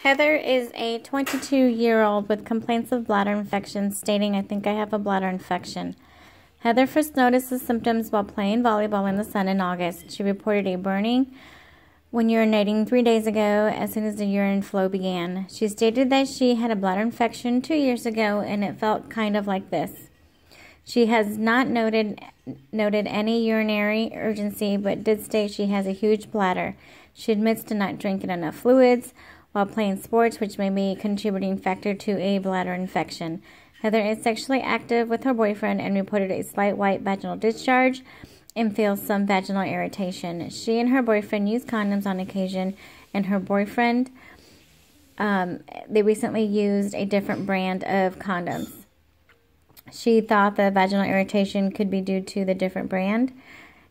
Heather is a 22-year-old with complaints of bladder infection, stating, "I think I have a bladder infection." Heather first noticed the symptoms while playing volleyball in the sun in August. She reported a burning when urinating 3 days ago as soon as the urine flow began. She stated that she had a bladder infection 2 years ago and it felt kind of like this. She has not noted any urinary urgency, but did state she has a huge bladder. She admits to not drinking enough fluids while playing sports, which may be a contributing factor to a bladder infection. Heather is sexually active with her boyfriend and reported a slight white vaginal discharge and feels some vaginal irritation. She and her boyfriend use condoms on occasion, and her boyfriend, they recently used a different brand of condoms. She thought the vaginal irritation could be due to the different brand.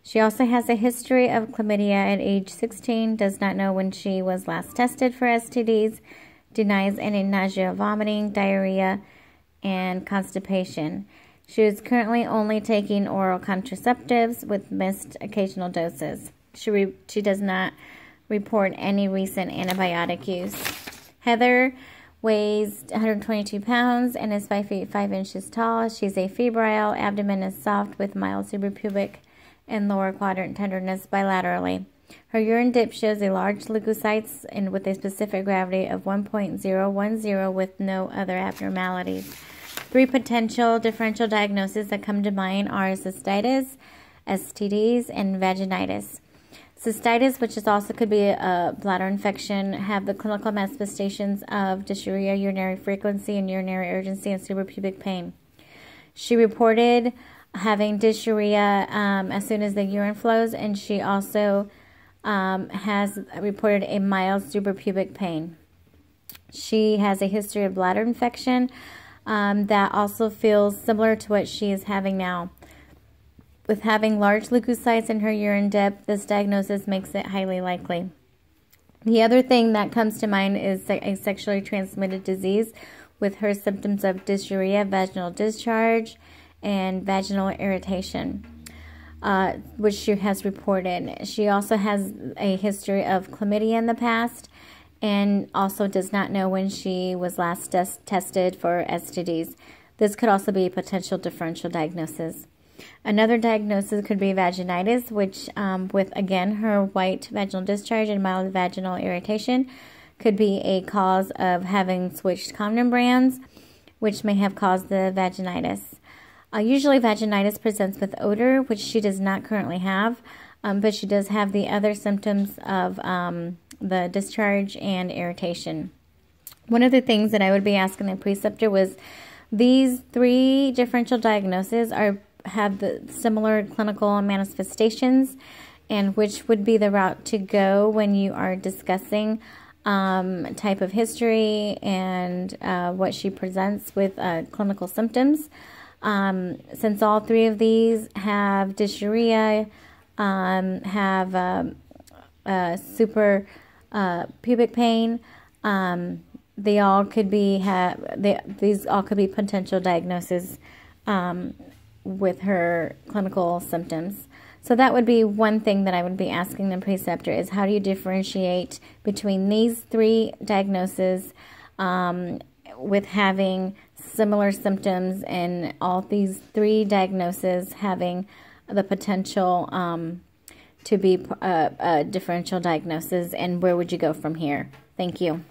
She also has a history of chlamydia at age 16, does not know when she was last tested for STDs, denies any nausea, vomiting, diarrhea, and constipation. She is currently only taking oral contraceptives with missed occasional doses. She does not report any recent antibiotic use. Heather weighs 122 pounds and is 5 feet 5 inches tall. She's a febrile. Abdomen is soft with mild suprapubic and lower quadrant tenderness bilaterally. Her urine dip shows a large leukocytes and with a specific gravity of 1.010 with no other abnormalities. 3 potential differential diagnoses that come to mind are cystitis, STDs, and vaginitis. Cystitis, which is also could be a bladder infection, have the clinical manifestations of dysuria, urinary frequency, and urinary urgency, and suprapubic pain. She reported having dysuria as soon as the urine flows, and she also has reported a mild suprapubic pain. She has a history of bladder infection that also feels similar to what she is having now. With having large leukocytes in her urine dip, this diagnosis makes it highly likely. The other thing that comes to mind is a sexually transmitted disease with her symptoms of dysuria, vaginal discharge, and vaginal irritation, which she has reported. She also has a history of chlamydia in the past and also does not know when she was last tested for STDs. This could also be a potential differential diagnosis. Another diagnosis could be vaginitis, which with, again, her white vaginal discharge and mild vaginal irritation could be a cause of having switched condom brands, which may have caused the vaginitis. Usually vaginitis presents with odor, which she does not currently have, but she does have the other symptoms of the discharge and irritation. One of the things that I would be asking the preceptor was, these 3 differential diagnoses have the similar clinical manifestations, and which would be the route to go when you are discussing type of history and what she presents with clinical symptoms. Since all 3 of these have dysuria, have super pubic pain, they all could be these all could be potential diagnoses with her clinical symptoms. So that would be one thing that I would be asking the preceptor is, how do you differentiate between these 3 diagnoses with having similar symptoms and all these 3 diagnoses having the potential to be a differential diagnosis, and where would you go from here? Thank you.